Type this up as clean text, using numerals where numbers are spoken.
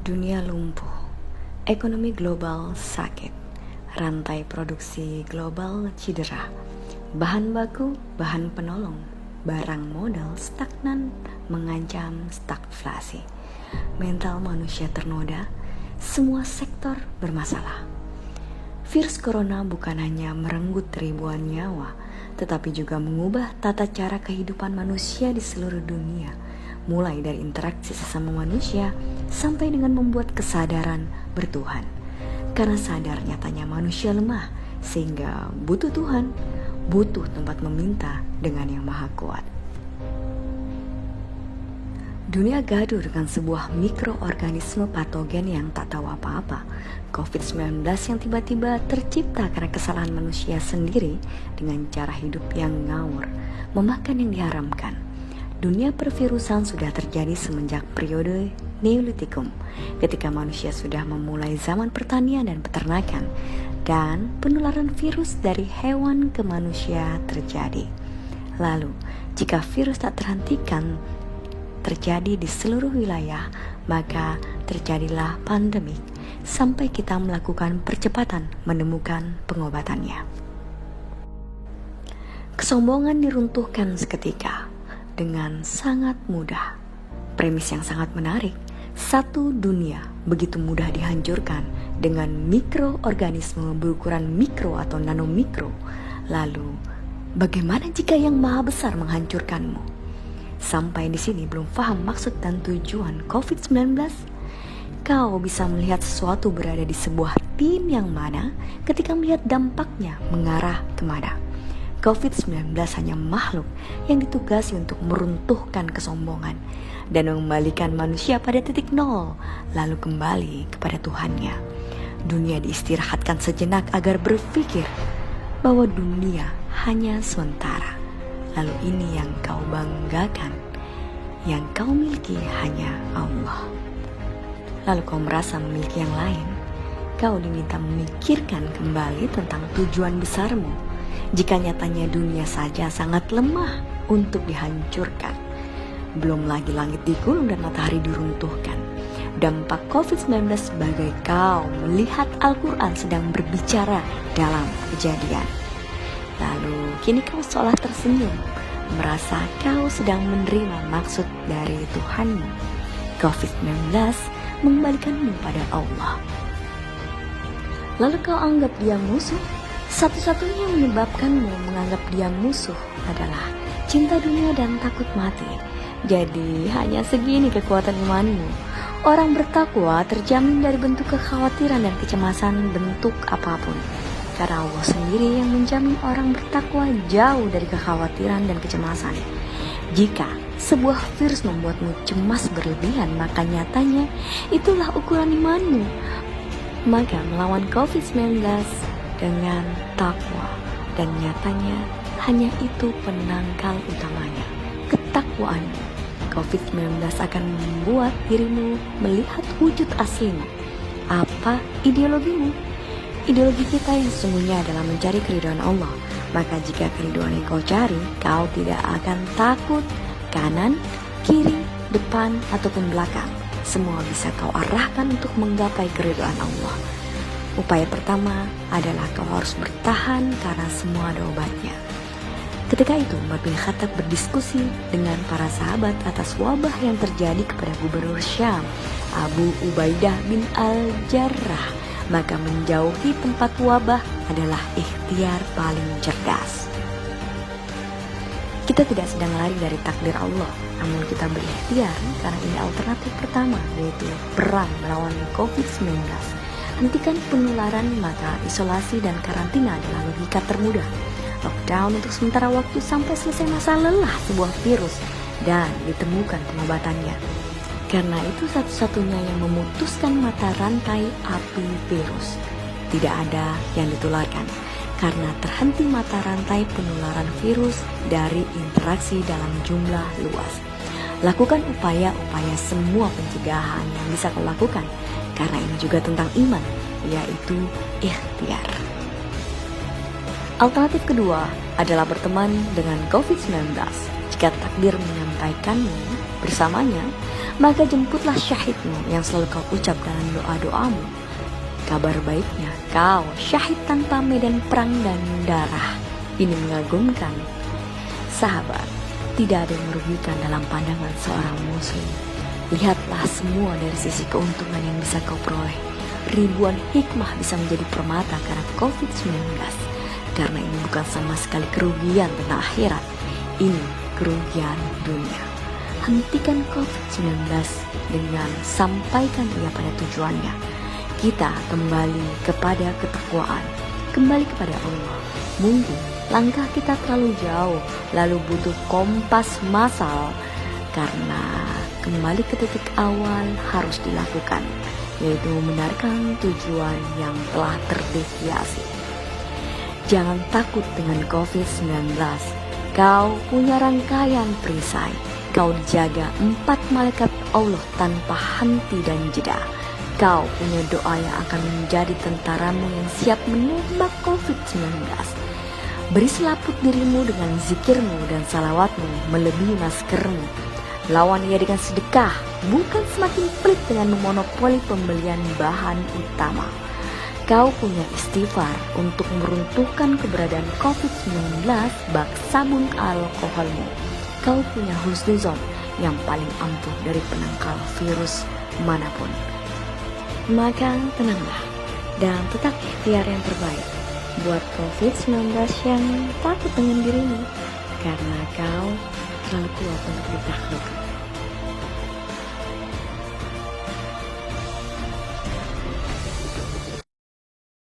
Dunia lumpuh, ekonomi global sakit, rantai produksi global cedera, bahan baku, bahan penolong, barang modal stagnan mengancam stagflasi. Mental manusia ternoda, semua sektor bermasalah. Virus corona bukan hanya merenggut ribuan nyawa, tetapi juga mengubah tata cara kehidupan manusia di seluruh dunia, mulai dari interaksi sesama manusia sampai dengan membuat kesadaran bertuhan. Karena sadar nyatanya manusia lemah, sehingga butuh Tuhan, butuh tempat meminta dengan yang maha kuat. Dunia gaduh dengan sebuah mikroorganisme patogen yang tak tahu apa-apa, COVID-19 yang tiba-tiba tercipta karena kesalahan manusia sendiri dengan cara hidup yang ngawur, memakan yang diharamkan. Dunia pervirusan sudah terjadi semenjak periode Neolitikum, ketika manusia sudah memulai zaman pertanian dan peternakan, dan penularan virus dari hewan ke manusia terjadi. Lalu, jika virus tak terhentikan terjadi di seluruh wilayah, maka terjadilah pandemik sampai kita melakukan percepatan menemukan pengobatannya. Kesombongan diruntuhkan seketika dengan sangat mudah. Premis yang sangat menarik, satu dunia begitu mudah dihancurkan dengan mikroorganisme berukuran mikro atau nanomikro. Lalu, bagaimana jika yang maha besar menghancurkanmu? Sampai di sini belum paham maksud dan tujuan COVID-19? Kau bisa melihat sesuatu berada di sebuah tim yang mana ketika melihat dampaknya mengarah kemana. COVID-19 hanya makhluk yang ditugasi untuk meruntuhkan kesombongan dan mengembalikan manusia pada titik nol, lalu kembali kepada Tuhannya. Dunia diistirahatkan sejenak agar berpikir bahwa dunia hanya sementara. Lalu ini yang kau banggakan, yang kau miliki hanya Allah. Lalu kau merasa memiliki yang lain, kau diminta memikirkan kembali tentang tujuan besarmu. Jika nyatanya dunia saja sangat lemah untuk dihancurkan, belum lagi langit digulung dan matahari diruntuhkan. Dampak COVID-19 sebagai kau melihat Al-Quran sedang berbicara dalam Kejadian. Lalu kini kau seolah tersenyum, merasa kau sedang menerima maksud dari Tuhanmu. COVID-19 mengembalikanmu pada Allah. Lalu kau anggap dia musuh. Satu-satunya yang menyebabkanmu menganggap dia musuh adalah cinta dunia dan takut mati. Jadi hanya segini kekuatan imanmu. Orang bertakwa terjamin dari bentuk kekhawatiran dan kecemasan bentuk apapun. Karena Allah sendiri yang menjamin orang bertakwa jauh dari kekhawatiran dan kecemasan. Jika sebuah virus membuatmu cemas berlebihan, maka nyatanya itulah ukuran imanmu. Maka melawan COVID-19 dengan takwa, dan nyatanya hanya itu penangkal utamanya, ketakwaanmu. COVID-19 akan membuat dirimu melihat wujud aslimu. Apa ideologimu? Ideologi kita yang sesungguhnya adalah mencari keridhaan Allah. Maka jika keridhaan yang kau cari, kau tidak akan takut kanan, kiri, depan, ataupun belakang. Semua bisa kau arahkan untuk menggapai keridhaan Allah. Upaya pertama adalah kau harus bertahan karena semua ada obatnya. Ketika itu Umar bin Khattab berdiskusi dengan para sahabat atas wabah yang terjadi kepada gubernur Syam, Abu Ubaidah bin Al-Jarrah. Maka menjauhi tempat wabah adalah ikhtiar paling cerdas. Kita tidak sedang lari dari takdir Allah, namun kita berikhtiar karena ini alternatif pertama, yaitu perang melawan COVID-19. Hentikan penularan, maka isolasi dan karantina adalah logika termudah. Lockdown untuk sementara waktu sampai selesai masa lelah sebuah virus dan ditemukan pengobatannya. Karena itu satu-satunya yang memutuskan mata rantai api virus. Tidak ada yang ditularkan, karena terhenti mata rantai penularan virus dari interaksi dalam jumlah luas. Lakukan upaya-upaya semua pencegahan yang bisa kau lakukan, karena ini juga tentang iman, yaitu ikhtiar. Alternatif kedua adalah berteman dengan COVID-19. Jika takdir menyampaikanmu bersamanya, maka jemputlah syahidmu yang selalu kau ucap dalam doa-doamu. Kabar baiknya, kau syahid tanpa medan perang dan darah. Ini mengagumkan. Sahabat, tidak ada yang merugikan dalam pandangan seorang muslim. Lihatlah semua dari sisi keuntungan yang bisa kau peroleh. Ribuan hikmah bisa menjadi permata karena COVID-19. Karena ini bukan sama sekali kerugian tentang akhirat. Ini kerugian dunia. Hentikan COVID-19 dengan sampaikan ia pada tujuannya. Kita kembali kepada ketakwaan, kembali kepada Allah. Mungkin langkah kita terlalu jauh, lalu butuh kompas massal, karena kembali ke titik awal harus dilakukan, yaitu membenarkan tujuan yang telah terdeviasi. Jangan takut dengan COVID-19. Kau punya rangkaian perisai. Kau dijaga 4 malaikat Allah tanpa henti dan jeda. Kau punya doa yang akan menjadi tentaramu yang siap menembak COVID-19. Beri selaput dirimu dengan zikirmu dan salawatmu melebihi maskermu. Lawan ia dengan sedekah, bukan semakin pelit dengan memonopoli pembelian bahan utama. Kau punya istighfar untuk meruntuhkan keberadaan COVID-19 bak sabun alkoholmu. Kau punya husnuzon yang paling ampuh dari penangkal virus manapun. Maka tenanglah dan tetap ikhtiar yang terbaik buat COVID-19 yang takut dengan dirimu, karena kau terlalu kuat untuk ditaklukkan.